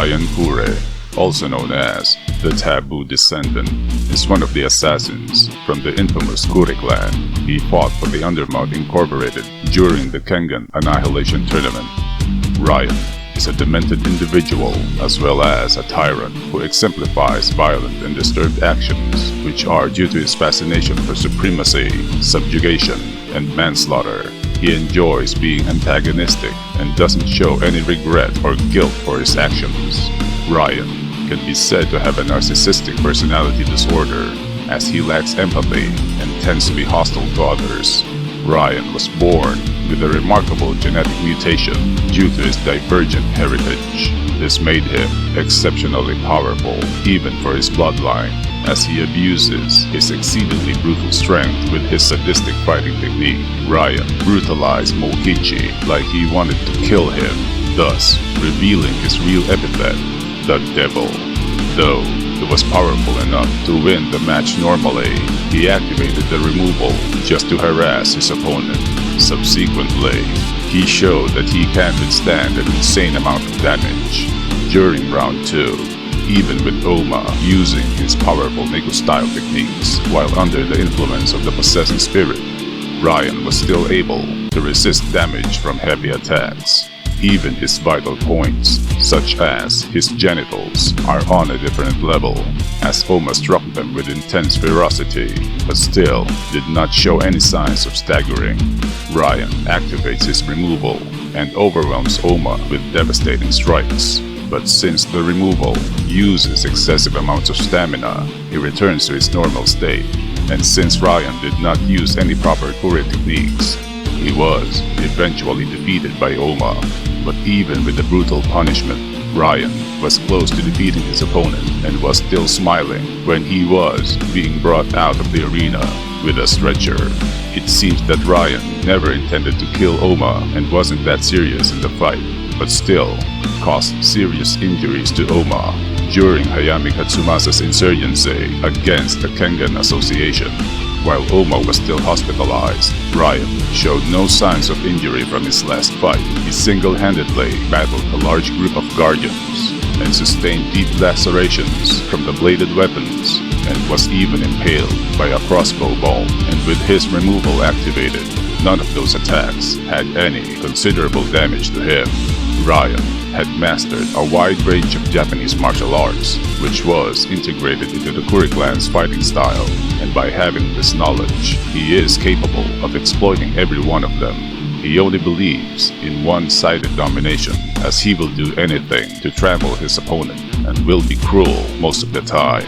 Raian Kure, also known as the Taboo Descendant, is one of the assassins from the infamous Kure clan. He fought for the Undermount Incorporated during the Kengan Annihilation Tournament. Raian is a demented individual as well as a tyrant who exemplifies violent and disturbed actions, which are due to his fascination for supremacy, subjugation, and manslaughter. He enjoys being antagonistic and doesn't show any regret or guilt for his actions. Raian can be said to have a narcissistic personality disorder, as he lacks empathy and tends to be hostile to others. Raian was born with a remarkable genetic mutation due to his divergent heritage. This made him exceptionally powerful, even for his bloodline, as he abuses his exceedingly brutal strength with his sadistic fighting technique. Raian brutalized Kishi like he wanted to kill him, thus revealing his real epithet, the Devil. Though he was powerful enough to win the match normally, he activated the removal just to harass his opponent. Subsequently, he showed that he can withstand an insane amount of damage. During round 2, even with Oma using his powerful Neko-style techniques while under the influence of the possessing spirit, Raian was still able to resist damage from heavy attacks. Even his vital points, such as his genitals, are on a different level, as Oma struck them with intense ferocity, but still did not show any signs of staggering. Raian activates his removal and overwhelms Oma with devastating strikes. But since the removal uses excessive amounts of stamina, he returns to his normal state. And since Raian did not use any proper Kure techniques, he was eventually defeated by Oma. But even with the brutal punishment, Raian was close to defeating his opponent and was still smiling when he was being brought out of the arena with a stretcher. It seems that Raian never intended to kill Oma and wasn't that serious in the fight, but still caused serious injuries to Oma during Hayami Katsumasa's insurgency against the Kengan Association. While Oma was still hospitalized, Raian showed no signs of injury from his last fight. He single-handedly battled a large group of guardians and sustained deep lacerations from the bladed weapons, and was even impaled by a crossbow bolt. And with his removal activated, none of those attacks had any considerable damage to him. Raian had mastered a wide range of Japanese martial arts, which was integrated into the Kure clan's fighting style, and by having this knowledge, he is capable of exploiting every one of them. He only believes in one-sided domination, as he will do anything to trample his opponent and will be cruel most of the time.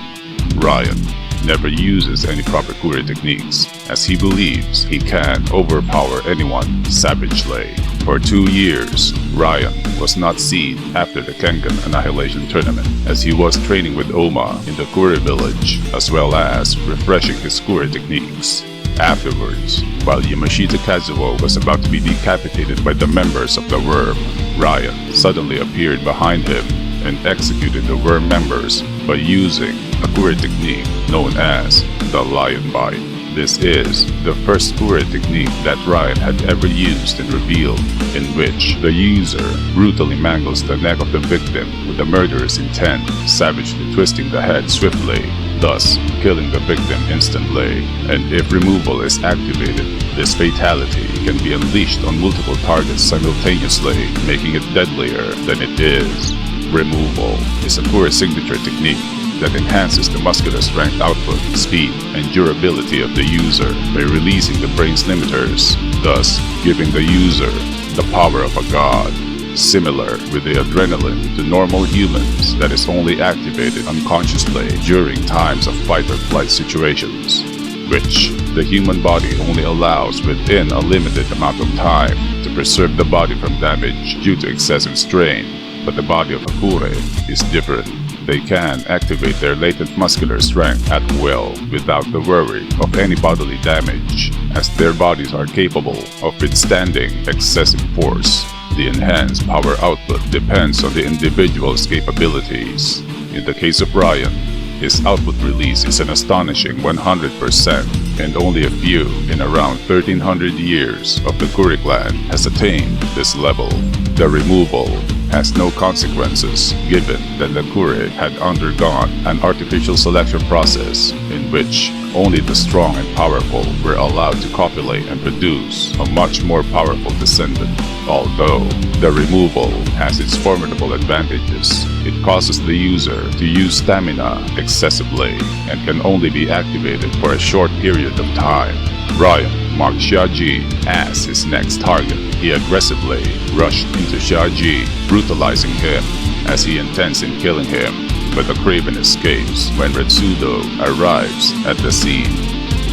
Raian never uses any proper Kure techniques, as he believes he can overpower anyone savagely. For 2 years, Raian was not seen after the Kengan Annihilation Tournament, as he was training with Oma in the Kure village, as well as refreshing his Kure techniques. Afterwards, while Yamashita Kazuo was about to be decapitated by the members of the Worm, Raian suddenly appeared behind him and executed the Worm members by using a Kure technique known as the Lion Bite. This is the first Kure technique that Raian had ever used and revealed, in which the user brutally mangles the neck of the victim with a murderous intent, savagely twisting the head swiftly, thus killing the victim instantly. And if removal is activated, this fatality can be unleashed on multiple targets simultaneously, making it deadlier than it is. Removal is a Kure signature technique that enhances the muscular strength output, speed, and durability of the user by releasing the brain's limiters, thus giving the user the power of a god. Similar with the adrenaline to normal humans that is only activated unconsciously during times of fight or flight situations, which the human body only allows within a limited amount of time to preserve the body from damage due to excessive strain. But the body of a Kure is different. They can activate their latent muscular strength at will without the worry of any bodily damage, as their bodies are capable of withstanding excessive force. The enhanced power output depends on the individual's capabilities. In the case of Raian, his output release is an astonishing 100%, and only a few in around 1300 years of the Kure clan has attained this level. The removal has no consequences, given that the Kure had undergone an artificial selection process in which only the strong and powerful were allowed to copulate and produce a much more powerful descendant. Although the removal has its formidable advantages, it causes the user to use stamina excessively and can only be activated for a short period of time. Raian marked Seiji as his next target. He aggressively rushed into Seiji, brutalizing him as he intends in killing him, but the Craven escapes when Retsudo arrives at the scene.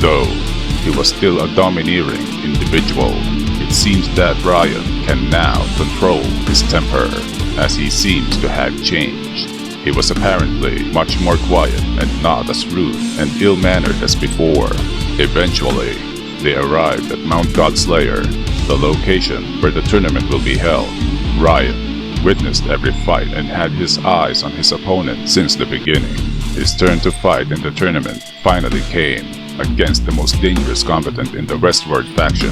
Though he was still a domineering individual, it seems that Raian can now control his temper, as he seems to have changed. He was apparently much more quiet and not as rude and ill-mannered as before. Eventually, they arrived at Mount Godslayer, the location where the tournament will be held. Raian witnessed every fight and had his eyes on his opponent since the beginning. His turn to fight in the tournament finally came against the most dangerous combatant in the Westward faction,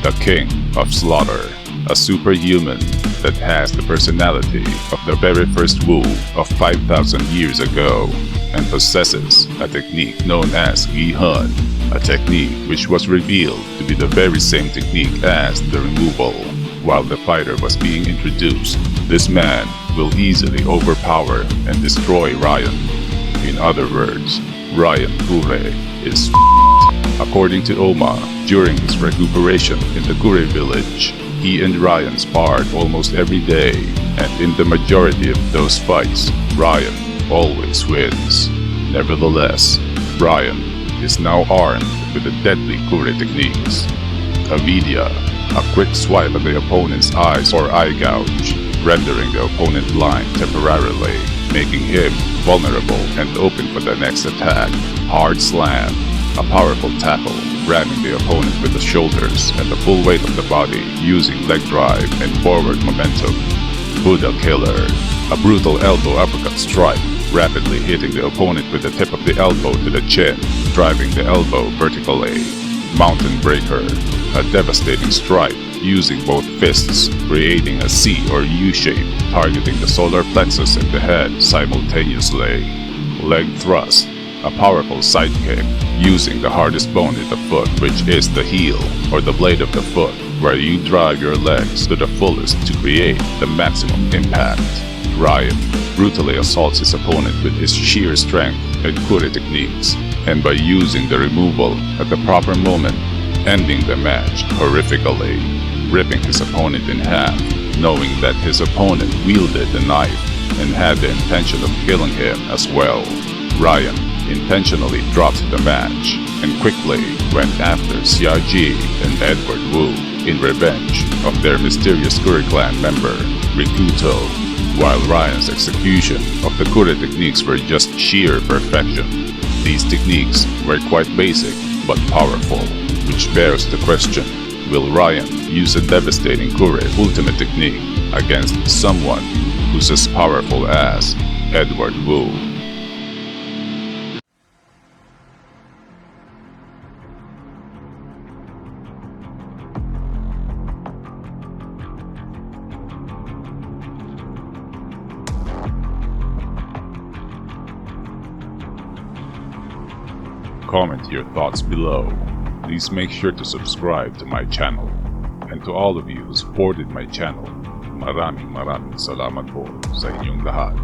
the King of Slaughter, a superhuman that has the personality of the very first Wu of 5,000 years ago and possesses a technique known as Gi-hun, a technique which was revealed to be the very same technique as the removal. While the fighter was being introduced, this man will easily overpower and destroy Raian. In other words, Raian Kure is According to Oma, during his recuperation in the Kure village, he and Raian sparred almost every day, and in the majority of those fights, Raian always wins. Nevertheless, Raian is now armed with the deadly Kure techniques. Avidia, a quick swipe at the opponent's eyes or eye gouge, rendering the opponent blind temporarily, making him vulnerable and open for the next attack. Hard slam, a powerful tackle, ramming the opponent with the shoulders and the full weight of the body using leg drive and forward momentum. Buddha Killer, a brutal elbow uppercut strike, rapidly hitting the opponent with the tip of the elbow to the chin, driving the elbow vertically. Mountain Breaker, a devastating strike using both fists, creating a C or U shape, targeting the solar plexus and the head simultaneously. Leg Thrust, a powerful sidekick, using the hardest bone in the foot, which is the heel, or the blade of the foot, where you drive your legs to the fullest to create the maximum impact. Raian brutally assaults his opponent with his sheer strength and Kure techniques, and by using the removal at the proper moment, ending the match horrifically, ripping his opponent in half, knowing that his opponent wielded the knife and had the intention of killing him as well. Raian intentionally dropped the match and quickly went after Seiji and Edward Wu in revenge of their mysterious Kure clan member, Rikuto, while Raian's execution of the Kure techniques were just sheer perfection. These techniques were quite basic but powerful, which bears the question, will Raian use a devastating Kure ultimate technique against someone who's as powerful as Edward Wu? Comment your thoughts below. Please make sure to subscribe to my channel. And to all of you who supported my channel, maraming salamat po sa inyong lahat.